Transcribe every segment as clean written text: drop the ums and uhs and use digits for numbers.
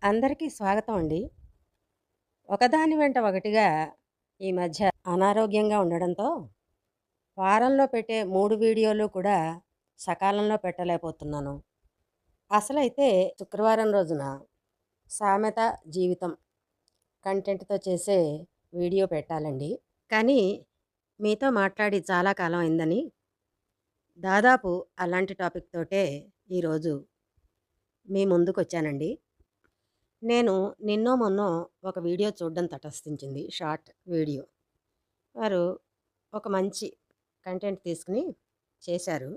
అందరికీ స్వాగతం అండి. ఒకదాని వెంట ఒకటిగా ఈ మధ్య అనారోగ్యంగా ఉండడంతో వారంలో పెట్టే 3 వీడియోలు కూడా సకాలంలో పెట్టలేకపోతున్నాను. అసలైతే శుక్రవారం రోజున సామెత జీవితం కంటెంట్‌తో చేసే వీడియో పెట్టాలండి. కానీ మీతో మాట్లాడి చాలా కాలం అయిందని దాదాపు అలాంటి టాపిక్ తోటే ఈరోజు మీ ముందుకొచ్చానండి. నేను నిన్నో మొన్నో ఒక వీడియో చూడడం తటస్థించింది. Short video. వారు ఒక మంచి కంటెంట్ తీసుకొని చేశారు.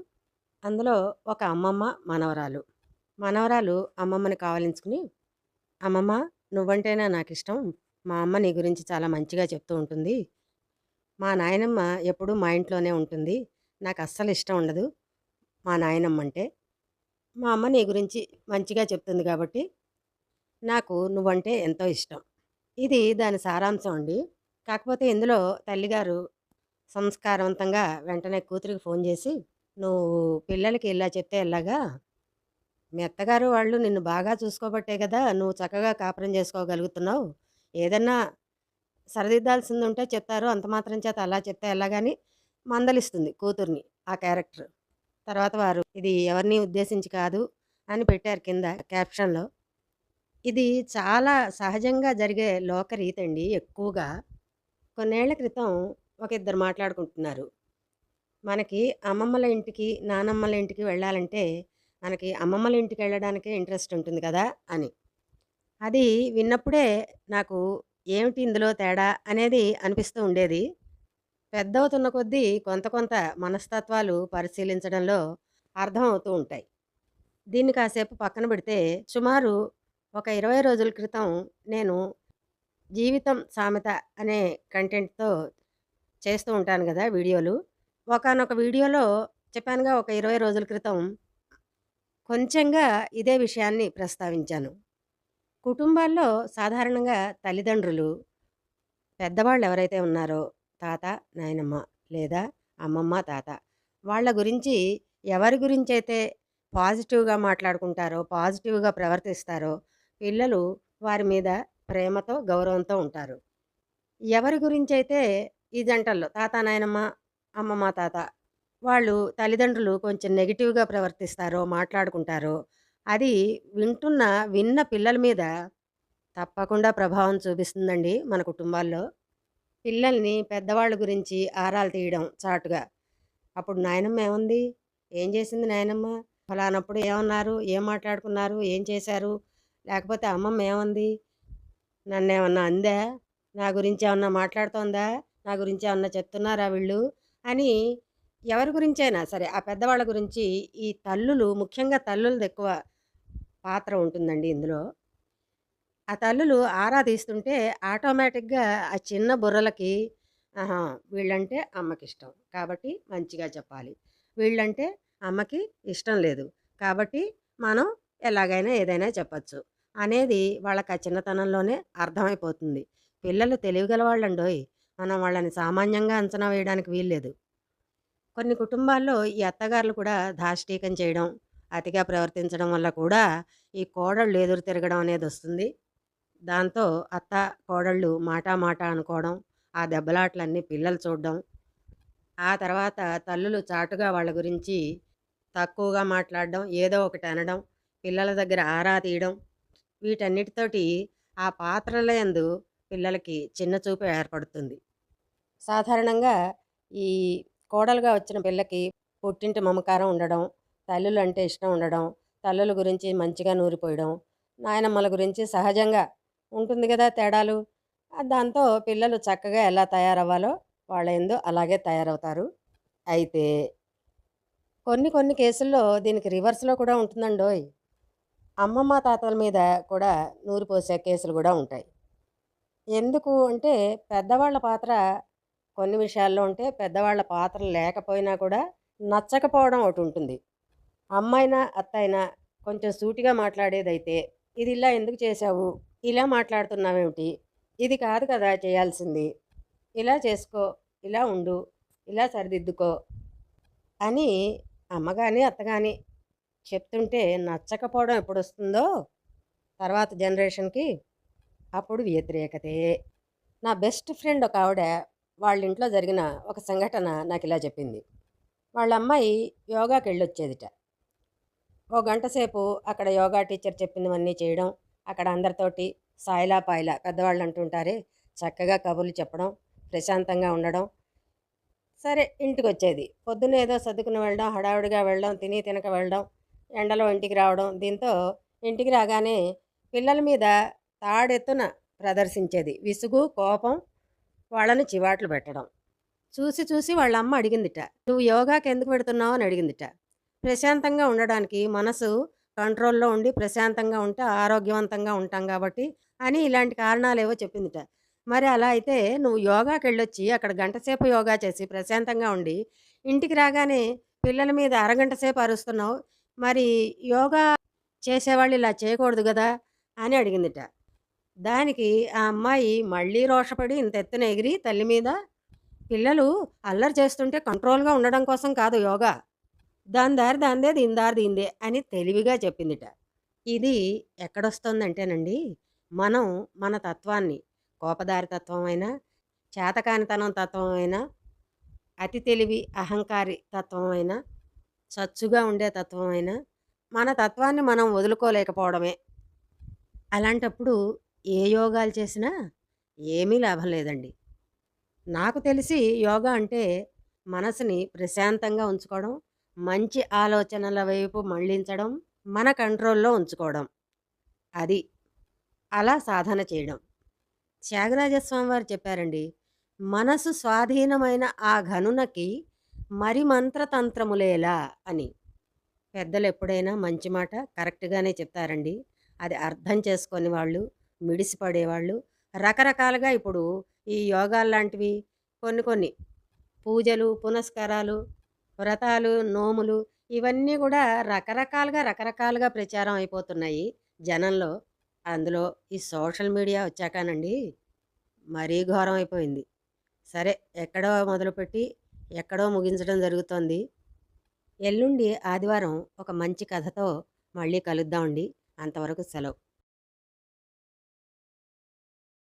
అందులో ఒక అమ్మమ్మ, మనవరాలు. మనవరాలు అమ్మమ్మని కావలించుకుని, "అమ్మమ్మ నువ్వంటేనే నాకిష్టం. మా అమ్మ నీ గురించి చాలా మంచిగా చెప్తూ ఉంటుంది. మా నాయనమ్మ ఎప్పుడూ మా ఇంట్లోనే ఉంటుంది. నాకస్సలు ఇష్టం ఉండదు మా నాయనమ్మంటే. మా అమ్మ నీ గురించి మంచిగా చెప్తుంది కాబట్టి నాకు నువ్వంటే ఎంతో ఇష్టం." ఇది దాని సారాంశం అండి. కాకపోతే ఇందులో తల్లిగారు సంస్కారవంతంగా వెంటనే కూతురికి ఫోన్ చేసి, "నువ్వు పిల్లలకి ఇలా చెప్తే ఎలాగా? మీ అత్తగారు వాళ్ళు నిన్ను బాగా చూసుకోబట్టే కదా నువ్వు చక్కగా కాపురం చేసుకోగలుగుతున్నావు. ఏదన్నా సరిదిద్దాల్సిందుంటే చెప్తారు. అంత మాత్రం చేత అలా చెప్తే ఎలాగని" మందలిస్తుంది కూతుర్ని ఆ క్యారెక్టర్. తర్వాత వారు ఇది ఎవరిని ఉద్దేశించి కాదు అని పెట్టారు కింద క్యాప్షన్‌లో. ఇది చాలా సహజంగా జరిగే లోకరీతండి ఎక్కువగా. కొన్నేళ్ల క్రితం ఒక ఇద్దరు మాట్లాడుకుంటున్నారు. మనకి అమ్మమ్మల ఇంటికి, నానమ్మల ఇంటికి వెళ్ళాలంటే, మనకి అమ్మమ్మల ఇంటికెళ్ళడానికే ఇంట్రెస్ట్ ఉంటుంది కదా! అని. అది విన్నప్పుడే నాకు ఏమిటి ఇందులో తేడా అనేది అనిపిస్తూ ఉండేది. పెద్దవుతున్న కొద్దీ కొంత కొంత మనస్తత్వాలు పరిశీలించడంలో అర్థమవుతూ ఉంటాయి. దీన్ని కాసేపు పక్కన పెడితే, సుమారు ఒక 20 రోజుల క్రితం నేను జీవితం సామెత అనే కంటెంట్‌తో చేస్తూ ఉంటాను గదా! వీడియోలు. ఒకానొక వీడియోలో చెప్పానుగా ఒక 20 రోజుల క్రితం కొంచెంగా ఇదే విషయాన్ని ప్రస్తావించాను. కుటుంబాల్లో సాధారణంగా తల్లిదండ్రులు, పెద్దవాళ్ళు ఎవరైతే ఉన్నారో తాత, నాయనమ్మ లేదా అమ్మమ్మ, తాత వాళ్ళ గురించి ఎవరి గురించైతే పాజిటివ్‌గా మాట్లాడుకుంటారో, పాజిటివ్‌గా ప్రవర్తిస్తారో పిల్లలు వారి మీద ప్రేమతో, గౌరవంతో ఉంటారు. ఎవరి గురించైతే ఈ జంటల్లో తాత, నాయనమ్మ, అమ్మమ్మ, తాత వాళ్ళు తల్లిదండ్రులు కొంచెం నెగెటివ్‌గా ప్రవర్తిస్తారో, మాట్లాడుకుంటారో, అది విన్న పిల్లల మీద తప్పకుండా ప్రభావం చూపిస్తుందండి మన కుటుంబాల్లో. పిల్లల్ని పెద్దవాళ్ళ గురించి ఆరాలు తీయడం చాటుగా. అప్పుడు నాయనమ్మ ఏముంది? ఏం చేసింది నాయనమ్మ? ఫలానప్పుడు ఏమన్నారు? ఏం మాట్లాడుకున్నారు? ఏం చేశారు? లేకపోతే అమ్మమ్మ ఏమంది? నన్నేమన్నా అందా? నా గురించి ఏమన్నా మాట్లాడుతోందా? నా గురించి ఏమన్నా చెప్తున్నారా వీళ్ళు? అని ఎవరి గురించైనా సరే, ఆ పెద్దవాళ్ళ గురించి ఈ తల్లులు ముఖ్యంగా తల్లులదెక్కువ పాత్ర ఉంటుందండి ఇందులో. ఆ తల్లులు ఆరా తీస్తుంటే ఆటోమేటిక్‌గా ఆ చిన్న బుర్రలకి ఆహా! వీళ్ళంటే అమ్మకిష్టం. కాబట్టి మంచిగా చెప్పాలి. వీళ్ళంటే అమ్మకి ఇష్టం లేదు. కాబట్టి మనం ఎలాగైనా ఏదైనా చెప్పొచ్చు. అనేది వాళ్ళకి ఆ చిన్నతనంలోనే అర్థమైపోతుంది. పిల్లలు తెలివిగల వాళ్ళండోయ్! మనం వాళ్ళని సామాన్యంగా అంచనా వేయడానికి వీల్లేదు. కొన్ని కుటుంబాల్లో ఈ అత్తగారులు కూడా ధార్ష్టికం చేయడం, అతిగా ప్రవర్తించడం వల్ల కూడా ఈ కోడళ్ళు ఎదురు తిరగడం అనేదొస్తుంది. దాంతో అత్త, కోడళ్ళు మాటా మాట అనుకోవడం, ఆ దెబ్బలాటలన్నీ పిల్లలు చూడడం, ఆ తర్వాత తల్లులు చాటుగా వాళ్ళ గురించి తక్కువగా మాట్లాడడం, ఏదో ఒకటి అనడం, పిల్లల దగ్గర ఆరా తీయడం, వీటన్నిటితోటి ఆ పాత్రల యందు పిల్లలకి చిన్న చూపు ఏర్పడుతుంది. సాధారణంగా ఈ కోడలుగా వచ్చిన పిల్లకి పుట్టింటి మమకారం ఉండడం, తల్లులంటే ఇష్టం ఉండడం, తల్లుల గురించి మంచిగా నూరిపోయడం, నాయనమ్మల గురించి సహజంగా ఉంటుంది గదా తేడాలు. దాంతో పిల్లలు చక్కగా ఎలా తయారవ్వాలో వాళ్ళ యందు అలాగే తయారవుతారు. అయితే కొన్ని కొన్ని కేసుల్లో దీనికి రివర్స్‌లో కూడా ఉంటుందండోయ్! అమ్మమ్మ, తాతల మీద కూడా నూరిపోసే కేసులు గూడా ఉంటాయి. ఎందుకు అంటే పెద్దవాళ్ళ పాత్ర కొన్ని విషయాల్లో ఉంటే, పెద్దవాళ్ళ పాత్ర లేకపోయినా కూడా నచ్చకపోవడం ఒకటుంటుంది. అమ్మాయినా, అత్తయినా కొంచెం సూటిగా మాట్లాడేదైతే, "ఇది ఇలా ఎందుకు చేశావు? ఇలా మాట్లాడుతున్నావేమిటి? ఇది కాదు కదా చేయాల్సింది. ఇలా చేసుకో, ఇలా ఉండు, ఇలా సరిదిద్దుకో" అని అమ్మ గాని, అత్త గాని చెప్తుంటే నచ్చకపోవడం ఎప్పుడొస్తుందో తర్వాత జనరేషన్‌కి అప్పుడు వ్యతిరేకతే. నా బెస్ట్ ఫ్రెండ్ ఒక ఆవిడ వాళ్ళ ఇంట్లో జరిగిన ఒక సంఘటన నాకిలా చెప్పింది. వాళ్ళ అమ్మాయి యోగాకెళ్ళొచ్చేదిట. ఓ గంట సేపు అక్కడ యోగా టీచర్ చెప్పినవన్నీ చేయడం, అక్కడ అందరితోటి సాయిలా పాయిలా పెద్దవాళ్ళు అంటుంటారే, చక్కగా కబుర్లు చెప్పడం, ప్రశాంతంగా ఉండడం. సరే ఇంటికొచ్చేది. పొద్దున్నే ఏదో సర్దుకుని వెళ్ళడం, హడావిడిగా వెళ్ళడం, తిని తినక వెళ్ళడం, ఎండలో ఇంటికి రావడం. దీంతో ఇంటికి రాగానే పిల్లల మీద తాడెత్తున ప్రదర్శించేది. విసుగు, కోపం, వాళ్ళని చివాట్లు పెట్టడం. చూసి చూసి వాళ్ళ అమ్మ అడిగిందిట. "నువ్వు యోగాకి ఎందుకు పెడుతున్నావు?" అని అడిగిందిట. ప్రశాంతంగా ఉండడానికి, మనసు కంట్రోల్‌లో ఉండి ప్రశాంతంగా ఉంటే ఆరోగ్యవంతంగా ఉంటాం కాబట్టి అని ఇలాంటి కారణాలేవో చెప్పిందిట. మరి అలా అయితే నువ్వు యోగాకెళ్ళొచ్చి అక్కడ గంట సేపు యోగా చేసి ప్రశాంతంగా ఉండి, ఇంటికి రాగానే పిల్లల మీద అరగంట సేపు అరుస్తున్నావు. మరి యోగా చేసేవాళ్ళు ఇలా చేయకూడదు గదా! అని అడిగిందిట. దానికి ఆ అమ్మాయి మళ్ళీ రోషపడి ఇంత ఎత్తున ఎగిరి తల్లి మీద, పిల్లలు అల్లరి చేస్తుంటే కంట్రోల్‌గా ఉండడం కోసం కాదు యోగా. దాని దారి దానిదే, దీని దారి దీనిదే అని తెలివిగా చెప్పిందిట. ఇది ఎక్కడొస్తుందంటేనండి, మనం మన తత్వాన్ని, కోపదారి తత్వం అయినా, చేతకానితనం తత్వం అయినా, అతి తెలివి అహంకారి తత్వం అయినా, చచ్చుగా ఉండే తత్వం అయినా, మన తత్వాన్ని మనం వదులుకోలేకపోవడమే. అలాంటప్పుడు ఏ యోగాలు చేసినా ఏమీ లాభం లేదండి. నాకు తెలిసి యోగా అంటే మనసుని ప్రశాంతంగా ఉంచుకోవడం, మంచి ఆలోచనల వైపు మళ్ళించడం, మన కంట్రోల్‌లో ఉంచుకోవడం. అది. అలా సాధన చేయడం. త్యాగరాజ స్వామి వారు చెప్పారండి. మనసు స్వాధీనమైన ఆ ఘనునకి మరి మంత్రతంత్రములేలా అని. పెద్దలెప్పుడైనా మంచి మాట కరెక్ట్‌గానే చెప్తారండి. అది అర్థం చేసుకొని వాళ్ళు, మిడిసిపడేవాళ్ళు రకరకాలుగా ఇప్పుడు ఈ యోగాల్లాంటివి కొన్ని కొన్ని పూజలు, పునస్కారాలు, వ్రతాలు, నోములు ఇవన్నీ గూడా రకరకాలుగా ప్రచారం అయిపోతున్నాయి జనంలో. అందులో ఈ సోషల్ మీడియా వచ్చాకనండి మరీ ఘోరం అయిపోయింది. సరే ఎక్కడో మొదలుపెట్టి ఎక్కడో ముగించడం జరుగుతోంది. ఎల్లుండి ఆదివారం ఒక మంచి కథతో మళ్ళీ కలుద్దామండి. అంతవరకు సెలవు.